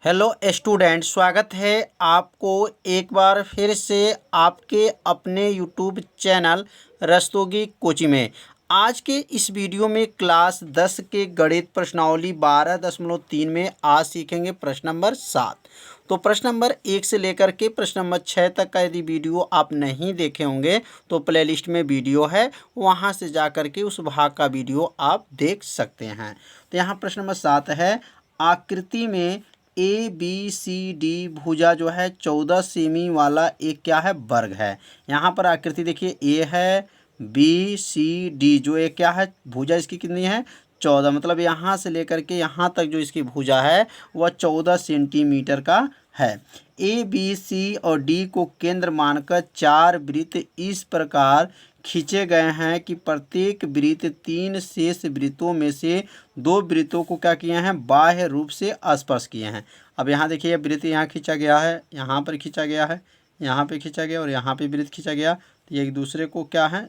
Hello student, स्वागत है आपको एक बार फिर से आपके अपने यूट्यूब चैनल रस्तोगी कोचिंग में। आज के इस वीडियो में क्लास 10 के गणित प्रश्नावली 12.3 में आज सीखेंगे प्रश्न नंबर 7। तो प्रश्न नंबर 1 से लेकर के प्रश्न नंबर 6 तक का यदि वीडियो आप नहीं देखे होंगे तो प्लेलिस्ट में वीडियो है, वहां से जा कर के उस भाग का वीडियो आप देख सकते हैं। तो यहाँ प्रश्न नंबर 7 है, आकृति में ABCD भुजा जो है 14 सेमी वाला एक क्या है, वर्ग है। यहाँ पर आकृति देखिए, A है, BCD जो एक क्या है, भुजा इसकी कितनी है, 14। मतलब यहाँ से लेकर के यहाँ तक जो इसकी भुजा है वह 14 सेंटीमीटर का है। ABC और D को केंद्र मानकर 4 वृत्त इस प्रकार खींचे गए हैं कि प्रत्येक वृत्त 3 शेष वृत्तों में से 2 वृत्तों को क्या किए हैं, बाह्य रूप से स्पर्श किए हैं। अब यहाँ देखिए, वृत्त यहाँ खींचा गया है, यहाँ पर खींचा गया है, यहाँ पे खींचा गया और यहाँ पे वृत्त खींचा गया। तो ये एक दूसरे को क्या है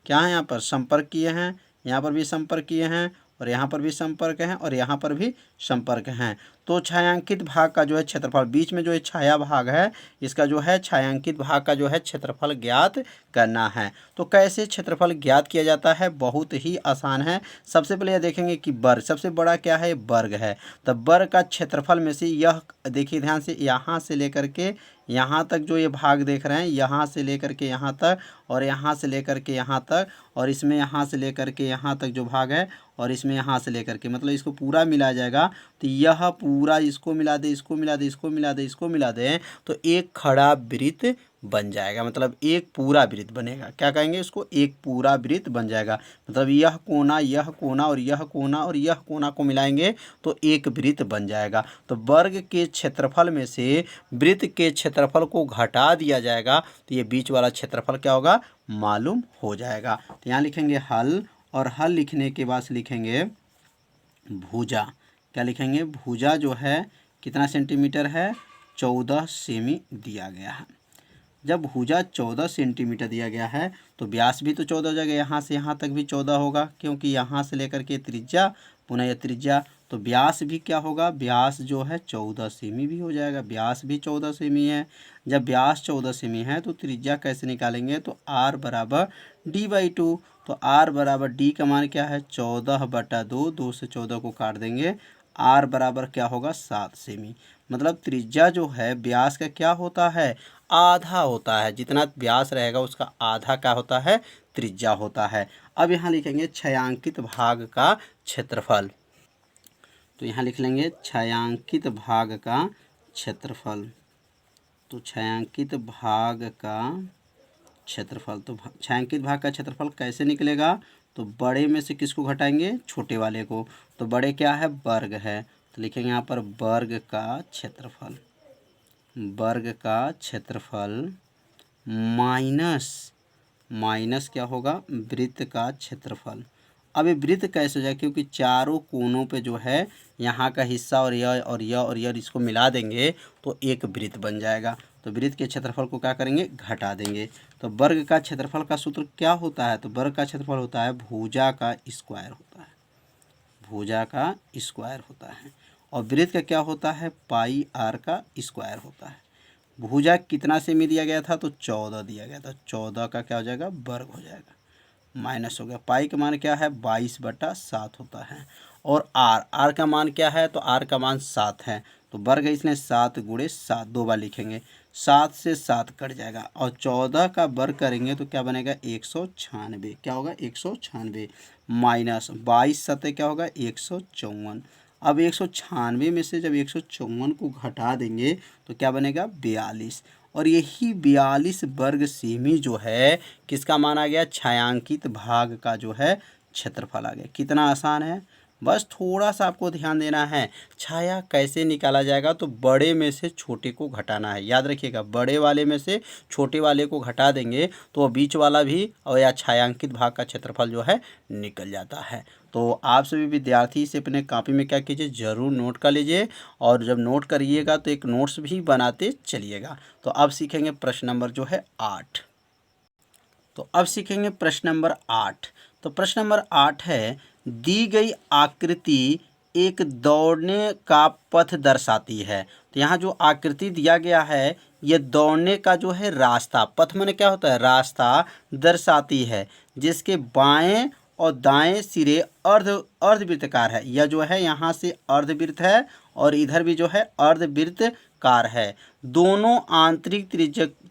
यहाँ पर संपर्क किए हैं, यहाँ पर भी संपर्क किए हैं और यहाँ पर भी संपर्क हैं और यहाँ पर भी संपर्क हैं। तो छायांकित भाग का जो है क्षेत्रफल, बीच में जो है छाया भाग है, इसका जो है छायांकित भाग का जो है क्षेत्रफल ज्ञात करना है। तो कैसे क्षेत्रफल ज्ञात किया जाता है, बहुत ही आसान है। सबसे पहले यह देखेंगे कि वर्ग, सबसे बड़ा क्या है, वर्ग है। तो वर्ग का क्षेत्रफल में से यह देखिए ध्यान से, यहाँ से लेकर के यहाँ तक जो ये भाग देख रहे हैं, यहाँ से लेकर के यहाँ तक और यहाँ से लेकर के यहाँ तक और इसमें यहाँ से लेकर के यहाँ तक जो भाग है और इसमें यहाँ से लेकर के, मतलब इसको पूरा मिला जाएगा। तो यह पूरा इसको मिला दे, इसको मिला दे, इसको मिला दे, इसको मिला दे, तो एक खड़ा वृत्त बन जाएगा। मतलब एक पूरा वृत्त बनेगा। क्या कहेंगे इसको, एक पूरा वृत्त बन जाएगा। मतलब यह कोना और यह कोना को मिलाएंगे तो एक वृत्त बन जाएगा। तो वर्ग के क्षेत्रफल में से वृत्त के क्षेत्रफल को घटा दिया जाएगा तो ये बीच वाला क्षेत्रफल क्या होगा, मालूम हो जाएगा। तो यहाँ लिखेंगे हल, और हल लिखने के बाद लिखेंगे भुजा। क्या लिखेंगे, भुजा जो है कितना सेंटीमीटर है, 14 सेमी दिया गया है। जब भुजा 14 सेंटीमीटर दिया गया है तो व्यास भी तो 14 हो जाएगा, यहाँ से यहाँ तक भी 14 होगा, क्योंकि यहाँ से लेकर के त्रिज्या पुनः यह त्रिज्या, तो व्यास भी क्या होगा, व्यास जो है 14 सेमी भी हो जाएगा। व्यास भी 14 सेमी है। जब व्यास 14 सेमी है तो त्रिज्या कैसे निकालेंगे, तो R बराबर D/2। तो R बराबर D का मान क्या है, 14/2, 2 से 14 को काट देंगे, R बराबर क्या होगा, 7 सेमी। मतलब त्रिज्या जो है व्यास का क्या होता है, आधा होता है। जितना व्यास रहेगा उसका आधा क्या होता है, त्रिज्या होता है। अब यहाँ लिखेंगे छायांकित भाग का क्षेत्रफल। तो यहाँ लिख लेंगे छायांकित भाग का क्षेत्रफल। तो छायांकित भाग का क्षेत्रफल, तो छायांकित भाग का क्षेत्रफल कैसे निकलेगा, तो बड़े में से किसको घटाएंगे, छोटे वाले को। तो बड़े क्या है, वर्ग है। तो लिखेंगे यहाँ पर वर्ग का क्षेत्रफल, वर्ग का क्षेत्रफल माइनस क्या होगा, वृत्त का क्षेत्रफल। अब ये वृत्त कैसे हो जाए, क्योंकि चारों कोनों पे जो है यहाँ का हिस्सा और यह इसको मिला देंगे तो एक वृत्त बन जाएगा। तो वृत्त के क्षेत्रफल को क्या करेंगे, घटा देंगे। तो वर्ग का क्षेत्रफल का सूत्र क्या होता है, तो वर्ग का क्षेत्रफल होता है भुजा का स्क्वायर होता है, भुजा का स्क्वायर होता है। और वृत्त का क्या होता है, पाई R का स्क्वायर होता है। भुजा कितना सेमी दिया गया था, तो 14 दिया गया था। 14 का क्या हो जाएगा, वर्ग हो जाएगा, माइनस हो गया। पाई का मान क्या है, 22/7 होता है। और R का मान क्या है, तो R का मान 7 है। तो वर्ग है इसलिए 7 × 7, 2 बार लिखेंगे। 7 से 7 कट जाएगा और 14 का वर्ग करेंगे तो क्या बनेगा, 196। क्या होगा, 196 माइनस 22 क्या होगा, 154। अब 196 में से जब 154 को घटा देंगे तो क्या बनेगा, 42। और यही 42 वर्ग सेमी जो है किसका मान आ गया, छायांकित भाग का जो है क्षेत्रफल आ गया। कितना आसान है, बस थोड़ा सा आपको ध्यान देना है। छाया कैसे निकाला जाएगा, तो बड़े में से छोटे को घटाना है। याद रखिएगा, बड़े वाले में से छोटे वाले को घटा देंगे तो बीच वाला भी और या छायांकित भाग का क्षेत्रफल जो है निकल जाता है। तो आप सभी विद्यार्थी इसे अपने कॉपी में क्या कीजिए, ज़रूर नोट कर लीजिए। और जब नोट करिएगा तो एक नोट्स भी बनाते चलिएगा। तो अब सीखेंगे प्रश्न नंबर जो है 8। तो अब सीखेंगे प्रश्न नंबर 8। तो प्रश्न नंबर 8 है, दी गई आकृति एक दौड़ने का पथ दर्शाती है। तो यहाँ जो आकृति दिया गया है ये दौड़ने का जो है रास्ता, पथ माने क्या होता है, रास्ता दर्शाती है, जिसके बाएं और दाएं सिरे अर्धवृत्ताकार है। यह जो है यहाँ से अर्धवृत्त है और इधर भी जो है अर्धवृत्ताकार है। दोनों आंतरिक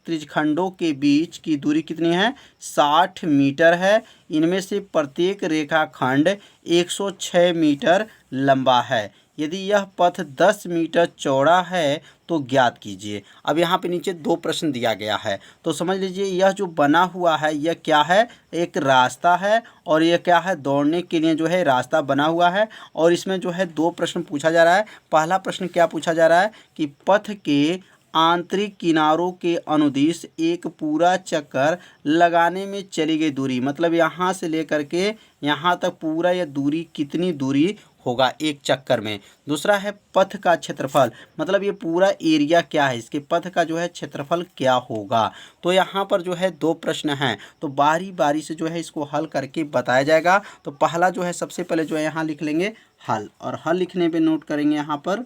त्रिज्यखंडों के बीच की दूरी कितनी है, 60 मीटर है। इनमें से प्रत्येक रेखाखंड 106 मीटर लंबा है। यदि यह पथ 10 मीटर चौड़ा है तो ज्ञात कीजिए। अब यहाँ पे नीचे दो प्रश्न दिया गया है, तो समझ लीजिए यह जो बना हुआ है यह क्या है, एक रास्ता है, और यह क्या है, दौड़ने के लिए जो है रास्ता बना हुआ है। और इसमें जो है दो प्रश्न पूछा जा रहा है। पहला प्रश्न क्या पूछा जा रहा है कि पथ के आंतरिक किनारों के अनुदिश एक पूरा चक्कर लगाने में चली गई दूरी, मतलब यहाँ से लेकर के यहाँ तक पूरा यह दूरी कितनी दूरी होगा एक चक्कर में। दूसरा है पथ का क्षेत्रफल, मतलब ये पूरा एरिया क्या है, इसके पथ का जो है क्षेत्रफल क्या होगा। तो यहाँ पर जो है दो प्रश्न हैं, तो बारी बारी से जो है इसको हल करके बताया जाएगा। तो पहला जो है सबसे पहले जो है यहाँ लिख लेंगे हल, और हल लिखने पे नोट करेंगे, यहाँ पर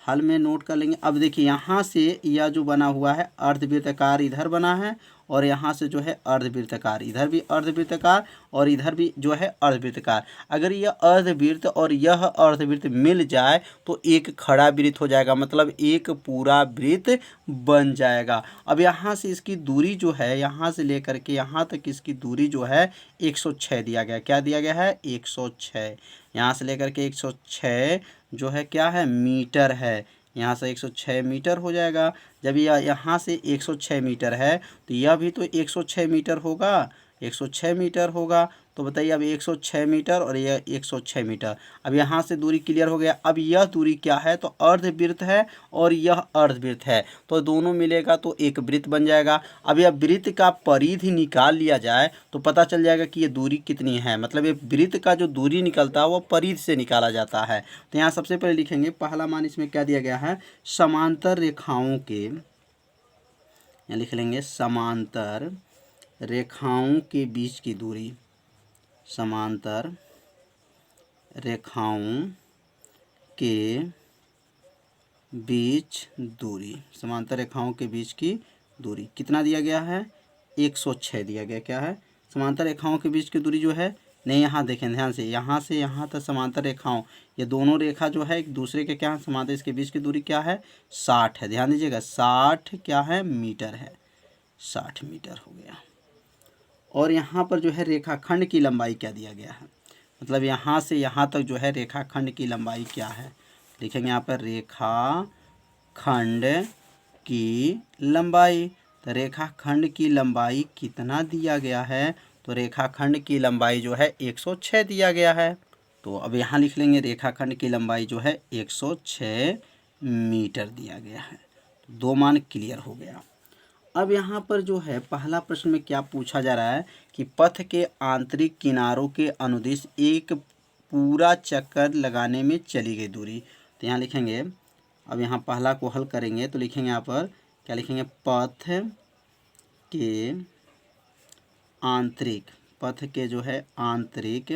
हल में नोट कर लेंगे। अब देखिए यहाँ से यह जो बना हुआ है अर्धवृत्ताकार इधर बना है, और यहाँ से जो है अर्धवृत्ताकार, इधर भी अर्धवृत्ताकार और इधर भी जो है अर्धवृत्ताकार। अगर यह अर्धवृत्त और यह अर्धवृत्त मिल जाए तो एक खड़ा वृत्त हो जाएगा, मतलब एक पूरा वृत्त बन जाएगा। अब यहाँ से इसकी दूरी जो है, यहाँ से लेकर के यहाँ तक इसकी दूरी जो है 106 दिया गया। क्या दिया गया है, 106। यहाँ से लेकर के 106 जो है क्या है, मीटर है। यहाँ से 106 मीटर हो जाएगा। जब यह यहाँ से 106 मीटर है तो यह भी तो 106 मीटर होगा, 106 मीटर होगा। तो बताइए अब 106 मीटर और यह 106 मीटर। अब यहाँ से दूरी क्लियर हो गया। अब यह दूरी क्या है, तो अर्धवृत्त है और यह अर्धवृत्त है, तो दोनों मिलेगा तो एक वृत्त बन जाएगा। अब यह वृत्त का परिधि निकाल लिया जाए तो पता चल जाएगा कि ये दूरी कितनी है, मतलब ये वृत्त का जो दूरी निकलता है वो परिधि से निकाला जाता है। तो यहाँ सबसे पहले लिखेंगे पहला मान, इसमें क्या दिया गया है, समांतर रेखाओं के, यहाँ लिख लेंगे समांतर रेखाओं के बीच की दूरी, समांतर रेखाओं के बीच दूरी, समांतर रेखाओं के बीच की दूरी कितना दिया गया है, 106 दिया गया। क्या है, समांतर रेखाओं के बीच की दूरी जो है, नहीं यहाँ देखें ध्यान से यहाँ तक समांतर रेखाओं, ये दोनों रेखा जो है एक दूसरे के क्या है समांतर, इसके बीच की दूरी क्या है, 60 है। ध्यान दीजिएगा 60 क्या है, मीटर है, 60 मीटर हो गया। और यहाँ पर जो है रेखाखंड की लंबाई क्या दिया गया है, मतलब यहाँ से यहाँ तक जो है रेखाखंड की लंबाई क्या है, लिखेंगे यहाँ पर रेखाखंड की लंबाई। तो रेखाखंड की लंबाई कितना दिया गया है, तो रेखाखंड की लंबाई जो है 106 दिया गया है। तो अब यहाँ लिख लेंगे रेखाखंड की लंबाई जो है 106 मीटर दिया गया है। तो दो मान क्लियर हो गया। अब यहाँ पर जो है पहला प्रश्न में क्या पूछा जा रहा है कि पथ के आंतरिक किनारों के अनुदिश एक पूरा चक्कर लगाने में चली गई दूरी। तो यहाँ लिखेंगे, अब यहाँ पहला को हल करेंगे तो लिखेंगे यहाँ पर क्या लिखेंगे, पथ के आंतरिक, पथ के जो है आंतरिक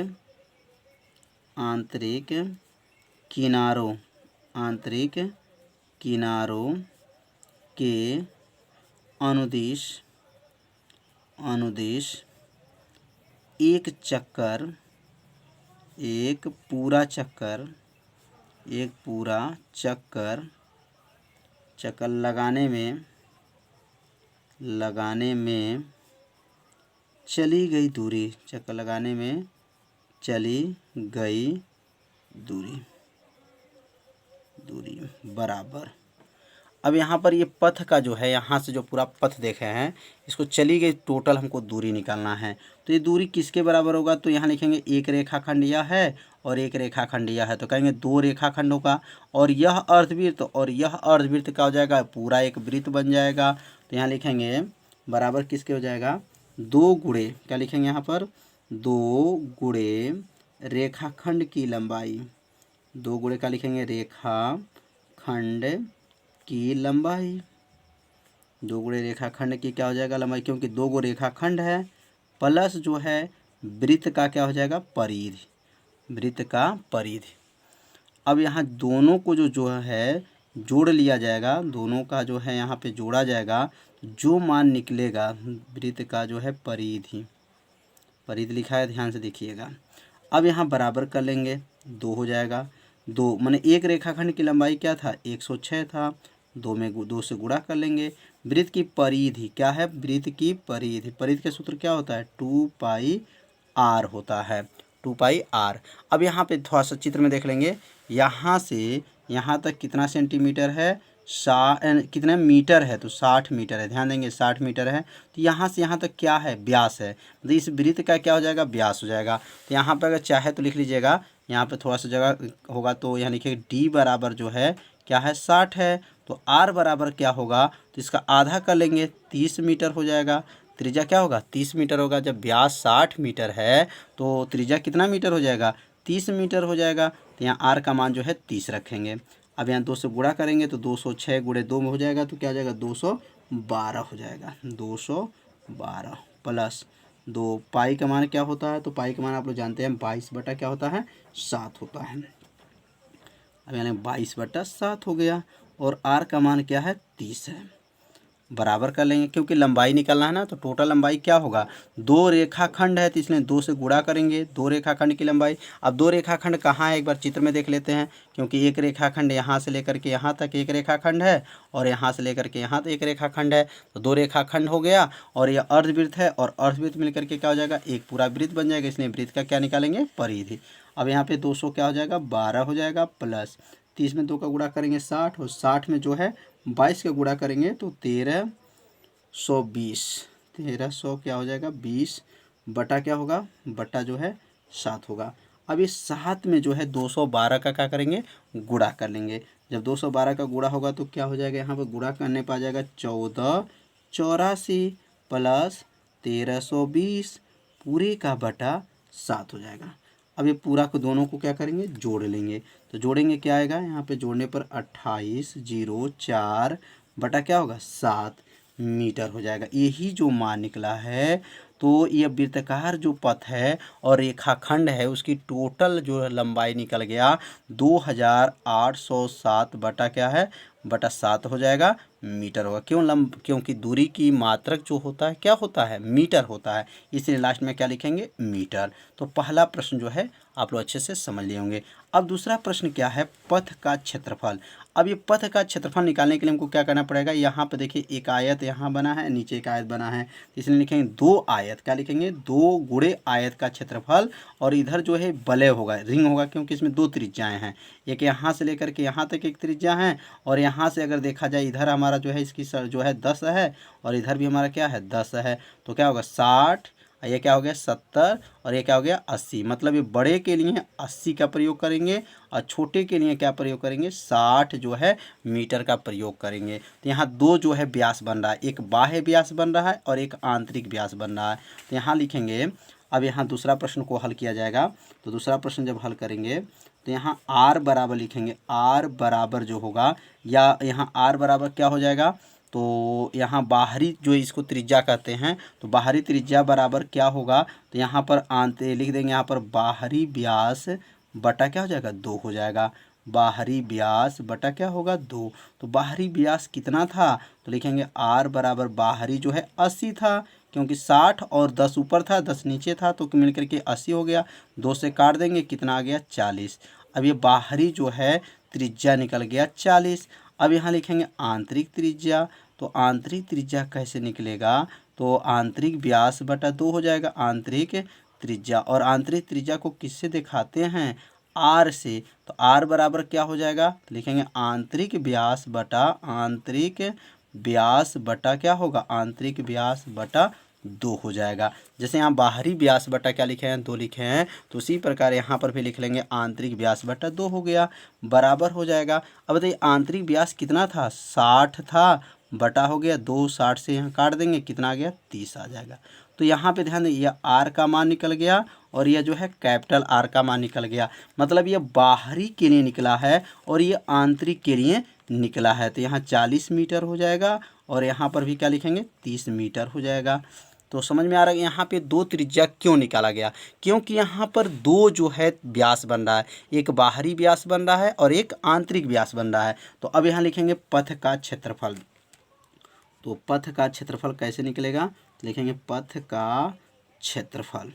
किनारों, आंतरिक किनारों के अनुदिश एक चक्कर, एक पूरा चक्कर लगाने में चली गई दूरी, चक्कर लगाने में चली गई दूरी बराबर। अब यहाँ पर ये पथ का जो है, यहाँ से जो पूरा पथ देखे हैं इसको चली गई टोटल हमको दूरी निकालना है। तो ये दूरी किसके बराबर होगा, तो यहाँ लिखेंगे एक रेखाखंड यह है और एक रेखाखंड यह है, तो कहेंगे दो रेखाखंडों का, और यह अर्धवृत्त और यह अर्धवृत्त का हो जाएगा, पूरा एक वृत्त बन जाएगा। तो यहाँ लिखेंगे बराबर किसके हो जाएगा, दो गुणे, क्या लिखेंगे यहाँ पर, दो गुणे रेखाखंड की लंबाई, दो गुणे का लिखेंगे रेखाखंड की लंबाई, दो गुणे रेखाखंड की क्या हो जाएगा लंबाई, क्योंकि दो गो रेखाखंड है प्लस जो है वृत्त का क्या हो जाएगा, परिधि, वृत्त का परिधि। अब यहाँ दोनों को जो है जोड़ लिया जाएगा, दोनों का जो है यहाँ पे जोड़ा जाएगा। जो मान निकलेगा वृत्त का जो है परिधि, परिधि लिखा है, ध्यान से देखिएगा। अब यहाँ बराबर कर लेंगे, 2 हो जाएगा। 2 माने एक रेखाखंड की लंबाई क्या था, 106 था। 2 में 2 से गुणा कर लेंगे। वृत्त की परिधि क्या है, वृत्त की परिधि, परिधि का सूत्र क्या होता है, 2 पाई r होता है, 2 पाई r। अब यहाँ पे थोड़ा सा चित्र में देख लेंगे, यहाँ से यहाँ तक कितना सेंटीमीटर है, कितना मीटर है, तो 60 मीटर है। ध्यान देंगे 60 मीटर है। तो यहाँ से यहाँ तक क्या है, व्यास है। तो इस वृत्त का क्या हो जाएगा, व्यास हो जाएगा। तो यहाँ पर अगर चाहे तो लिख लीजिएगा, यहाँ पे थोड़ा सा जगह होगा तो यहाँ लिखिए d बराबर जो है क्या है, 60 है। तो r बराबर क्या होगा, तो इसका आधा कर लेंगे, 30 मीटर हो जाएगा। त्रिज्या क्या होगा, 30 मीटर होगा। जब व्यास 60 मीटर है तो त्रिज्या कितना मीटर हो जाएगा, 30 मीटर हो जाएगा। तो यहाँ r का मान जो है 30 रखेंगे। अब यहाँ 2 से गुणा करेंगे तो 206 गुणे 2 में हो जाएगा, तो क्या हो जाएगा, 212 हो जाएगा। 212 प्लस 2 पाई का मान क्या होता है, तो पाई का मान आप लोग जानते हैं 22 बटा क्या होता है, 7 होता है। अब यानी 22 बटा 7 हो गया। और r का मान क्या है, 30 है। बराबर कर लेंगे, क्योंकि लंबाई निकालना है ना, तो टोटल लंबाई क्या होगा, 2 रेखाखंड है तो इसलिए 2 से गुणा करेंगे, 2 रेखाखंड की लंबाई। अब 2 रेखाखंड कहाँ है, एक बार चित्र में देख लेते हैं। क्योंकि एक रेखाखंड यहाँ से लेकर के यहाँ तक एक रेखाखंड है, और यहाँ से लेकर के यहाँ तक एक रेखाखंड है। तो 2 रेखाखंड हो गया, और यह अर्धवृत्त है, और अर्धवृत्त मिलकर के क्या हो जाएगा, एक पूरा वृत्त बन जाएगा। इसलिए वृत्त का क्या निकालेंगे, परिधि। अब यहाँ पे 200 क्या हो जाएगा, 12 हो जाएगा, प्लस 30 में 2 का गुणा करेंगे 60, और 60 में जो है 22 का गुणा करेंगे तो 1320, 1300 क्या हो जाएगा, 20 बटा क्या होगा, बटा जो है 7 होगा। अब इस 7 में जो है 212 का क्या करेंगे, गुणा कर लेंगे। जब 212 का गुणा होगा तो क्या हो जाएगा, यहाँ पर गुणा करने पर आ जाएगा 1484 प्लस 1320 पूरे का बटा 7 हो जाएगा। अब ये पूरा को दोनों को क्या करेंगे, जोड़ लेंगे। तो जोड़ेंगे क्या आएगा, यहाँ पे जोड़ने पर 2804 बटा क्या होगा, 7 मीटर हो जाएगा। यही जो मान निकला है, तो ये वृत्ताकार जो पथ है और रेखाखंड है उसकी टोटल जो लंबाई निकल गया 2807 बटा क्या है, बटा 7 हो जाएगा, मीटर होगा। क्योंकि दूरी की मात्रक जो होता है क्या होता है, मीटर होता है। इसलिए लास्ट में क्या लिखेंगे, मीटर। तो पहला प्रश्न जो है आप लोग अच्छे से समझ लिए होंगे। अब दूसरा प्रश्न क्या है, पथ का क्षेत्रफल। अब ये पथ का क्षेत्रफल निकालने के लिए हमको क्या करना पड़ेगा, यहाँ पर देखिए एक आयत यहाँ बना है, नीचे एक आयत बना है, इसलिए लिखेंगे 2 आयत, क्या लिखेंगे, 2 गुणे आयत का क्षेत्रफल। और इधर जो है वलय होगा, रिंग होगा, क्योंकि इसमें 2 त्रिज्याएं हैं। एक यहाँ से लेकर के यहाँ तक एक त्रिज्या है, और यहाँ से अगर देखा जाए इधर हमारा जो है इसकी जो है 10 है, और इधर भी हमारा क्या है 10 है। तो क्या होगा 60, ये क्या हो गया 70, और ये क्या हो गया 80। मतलब ये बड़े के लिए 80 का प्रयोग करेंगे, और छोटे के लिए क्या प्रयोग करेंगे, 60 जो है मीटर का प्रयोग करेंगे। तो यहाँ 2 जो है व्यास बन रहा है, एक बाह्य व्यास बन रहा है और एक आंतरिक व्यास बन रहा है। तो यहाँ लिखेंगे। अब यहाँ दूसरा प्रश्न को हल किया जाएगा। तो दूसरा प्रश्न जब हल करेंगे तो यहाँ r बराबर लिखेंगे, r बराबर जो होगा, या यहाँ r बराबर क्या हो जाएगा, तो यहाँ बाहरी जो इसको त्रिज्या कहते हैं, तो बाहरी त्रिज्या बराबर क्या होगा, तो यहाँ पर लिख देंगे, यहाँ पर बाहरी व्यास बटा क्या हो जाएगा, 2 हो जाएगा। बाहरी व्यास बटा क्या होगा, 2। तो बाहरी व्यास कितना था, तो लिखेंगे r बराबर बाहरी जो है 80 था, क्योंकि 60 और 10 ऊपर था, 10 नीचे था, तो मिल करके 80 हो गया। 2 से काट देंगे, कितना आ गया, 40। अब ये बाहरी जो है त्रिज्या निकल गया 40। अब यहाँ लिखेंगे आंतरिक त्रिज्या। तो आंतरिक त्रिज्या कैसे निकलेगा, तो आंतरिक व्यास बटा 2 हो जाएगा आंतरिक त्रिज्या। और आंतरिक त्रिज्या को किससे दिखाते हैं, r से। तो r बराबर क्या हो जाएगा, तो लिखेंगे आंतरिक व्यास बटा क्या होगा, आंतरिक व्यास बटा 2 हो जाएगा। जैसे यहाँ बाहरी व्यास बटा क्या लिखे हैं, 2 लिखे हैं, तो उसी प्रकार यहाँ पर भी लिख लेंगे आंतरिक व्यास बटा 2 हो गया, बराबर हो जाएगा। अब बताइए आंतरिक व्यास कितना था, 60 था, बटा हो गया 2, 60 से यहाँ काट देंगे, कितना आ गया, 30 आ जाएगा। तो यहाँ पे ध्यान दें, यह r का मान निकल गया, और यह जो है कैपिटल R का मान निकल गया। मतलब यह बाहरी के लिए निकला है और यह आंतरिक के लिए निकला है। तो यहाँ 40 मीटर हो जाएगा, और यहाँ पर भी क्या लिखेंगे, 30 मीटर हो जाएगा। तो समझ में आ रहा है यहाँ पे दो त्रिज्या क्यों निकाला गया, क्योंकि यहाँ पर दो जो है व्यास बन रहा है, एक बाहरी व्यास बन रहा है और एक आंतरिक व्यास बन रहा है। तो अब यहाँ लिखेंगे पथ का क्षेत्रफल। तो पथ का क्षेत्रफल कैसे निकलेगा, लिखेंगे पथ का क्षेत्रफल।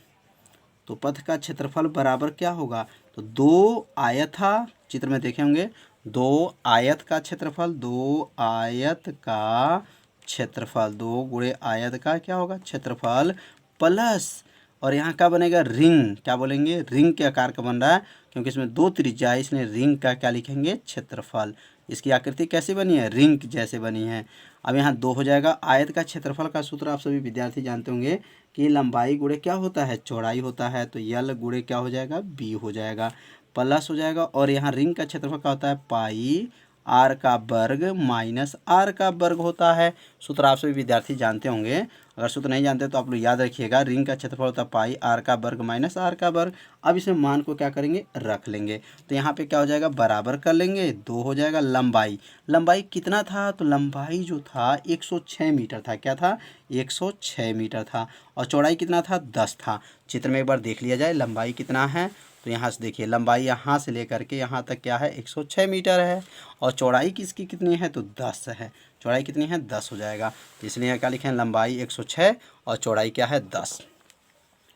तो पथ का क्षेत्रफल बराबर क्या होगा, तो दो आयता, चित्र में देखे होंगे, दो आयत का क्षेत्रफल, दो आयत का क्षेत्रफल, दो गुणे आयत का क्या होगा क्षेत्रफल, प्लस और यहाँ क्या बनेगा रिंग, क्या बोलेंगे रिंग के आकार का बन रहा है क्योंकि इसमें दो त्रिज्या है, इसलिए रिंग का क्या लिखेंगे क्षेत्रफल। इसकी आकृति कैसे बनी है, रिंग जैसे बनी है। अब यहाँ दो हो जाएगा। आयत का क्षेत्रफल का सूत्र आप सभी विद्यार्थी जानते होंगे कि लंबाई गुणे क्या होता है, चौड़ाई होता है, तो यल गुणे क्या हो जाएगा, बी हो जाएगा, प्लस हो जाएगा। और यहाँ रिंग का क्षेत्रफल क्या होता है, पाई आर का वर्ग माइनस आर का वर्ग होता है। सूत्र आप सभी विद्यार्थी जानते होंगे, अगर सूत्र नहीं जानते तो आप लोग याद रखिएगा। रिंग का क्षेत्रफल होता है पाई आर का वर्ग माइनस आर का वर्ग। अब इसमें मान को क्या करेंगे, रख लेंगे। तो यहाँ पे क्या हो जाएगा, बराबर कर लेंगे, दो हो जाएगा। लंबाई, लंबाई कितना था, तो लंबाई जो था 106 मीटर था। क्या था, 106 मीटर था। और चौड़ाई कितना था, 10 था। चित्र में एक बार देख लिया जाए लंबाई कितना है। तो यहाँ से देखिए लंबाई यहाँ से लेकर के यहाँ तक क्या है, 106 मीटर है। और चौड़ाई किसकी कितनी है, तो 10 है। चौड़ाई कितनी है, 10 हो जाएगा। तो इसलिए क्या लिखें, लंबाई 106 और चौड़ाई क्या है, 10।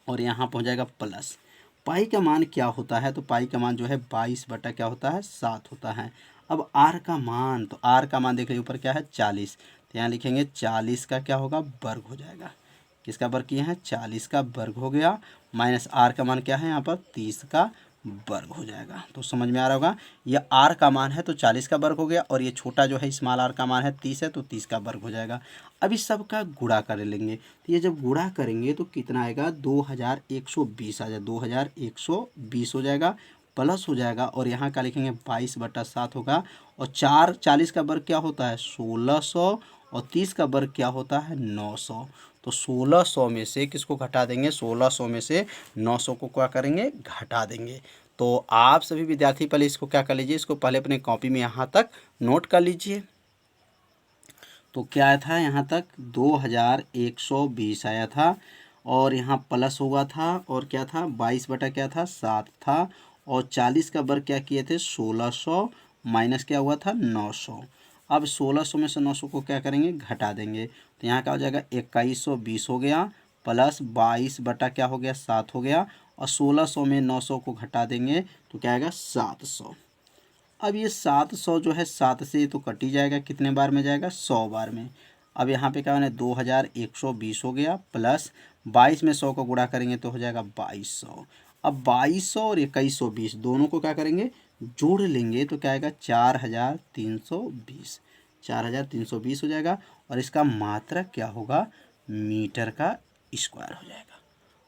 और यहाँ पर हो जाएगा प्लस पाई का मान क्या होता है, तो पाई का मान जो है 22 बटा क्या होता है, 7 होता है। अब आर का मान, तो आर का मान देख लीजिए ऊपर क्या है 40, तो यहाँ लिखेंगे 40 का क्या होगा, वर्ग हो जाएगा। किसका वर्ग किए हैं, 40 का वर्ग हो गया, माइनस आर का मान क्या है यहाँ पर 30 का वर्ग हो जाएगा। तो समझ में आ रहा होगा, यह आर का मान है तो 40 का वर्ग हो गया, और ये छोटा जो है स्मॉल आर का मान है 30 है तो 30 का वर्ग हो जाएगा। अब इस सब का गुणा कर लेंगे, तो ये जब गुणा करेंगे तो कितना आएगा, 2120 आ जाए, 2120 हो जाएगा, प्लस हो जाएगा। और यहाँ का लिखेंगे 22/7 होगा। और 40 का वर्ग क्या होता है, 1600, और 30 का वर्ग क्या होता है, 900। तो 1600 में से किसको घटा देंगे, 1600 में से 900 को क्या करेंगे, घटा देंगे। तो आप सभी विद्यार्थी पहले इसको क्या कर लीजिए, इसको पहले अपने कॉपी में यहाँ तक नोट कर लीजिए। तो क्या था, यहाँ तक 2120 आया था, और यहाँ प्लस हुआ था, और क्या था 22 बटा क्या था 7 था, और 40 का वर्ग क्या किए थे 1600, माइनस क्या हुआ था 900। अब 1600 में से 900 को क्या करेंगे, घटा देंगे। तो यहाँ क्या हो जाएगा 2120 हो गया, प्लस 22 बटा क्या हो गया 7 हो गया, और 1600 में 900 को घटा देंगे तो क्या आएगा 700। अब ये 700 जो है 7 से तो कट ही जाएगा, कितने बार में जाएगा, 100 बार में। अब यहाँ पे क्या होना है, 2120 हो गया, प्लस 22 में 100 को गुणा करेंगे तो हो जाएगा 2200। अब 2200 और 2120 दोनों को क्या करेंगे, जोड़ लेंगे तो क्या आएगा 4320, 4320 हो जाएगा। और इसका मात्रक क्या होगा, मीटर का स्क्वायर हो जाएगा।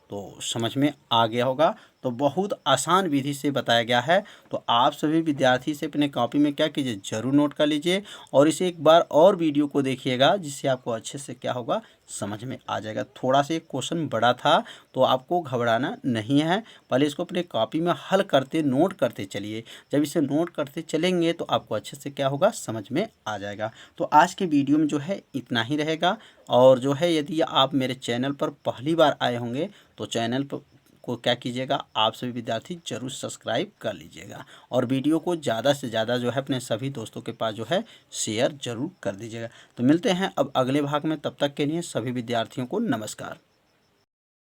तो समझ में आ गया होगा। तो बहुत आसान विधि से बताया गया है। तो आप सभी विद्यार्थी से अपने कॉपी में क्या कीजिए, जरूर नोट कर लीजिए, और इसे एक बार और वीडियो को देखिएगा, जिससे आपको अच्छे से क्या होगा, समझ में आ जाएगा। थोड़ा सा एक क्वेश्चन बड़ा था तो आपको घबराना नहीं है, पहले इसको अपने कॉपी में हल करते नोट करते चलिए। जब इसे नोट करते चलेंगे तो आपको अच्छे से क्या होगा, समझ में आ जाएगा। तो आज के वीडियो में जो है इतना ही रहेगा। और जो है यदि आप मेरे चैनल पर पहली बार आए होंगे तो चैनल पर को क्या कीजिएगा, आप सभी विद्यार्थी जरूर सब्सक्राइब कर लीजिएगा, और वीडियो को ज़्यादा से ज़्यादा जो है अपने सभी दोस्तों के पास जो है शेयर जरूर कर दीजिएगा। तो मिलते हैं अब अगले भाग में, तब तक के लिए सभी विद्यार्थियों को नमस्कार।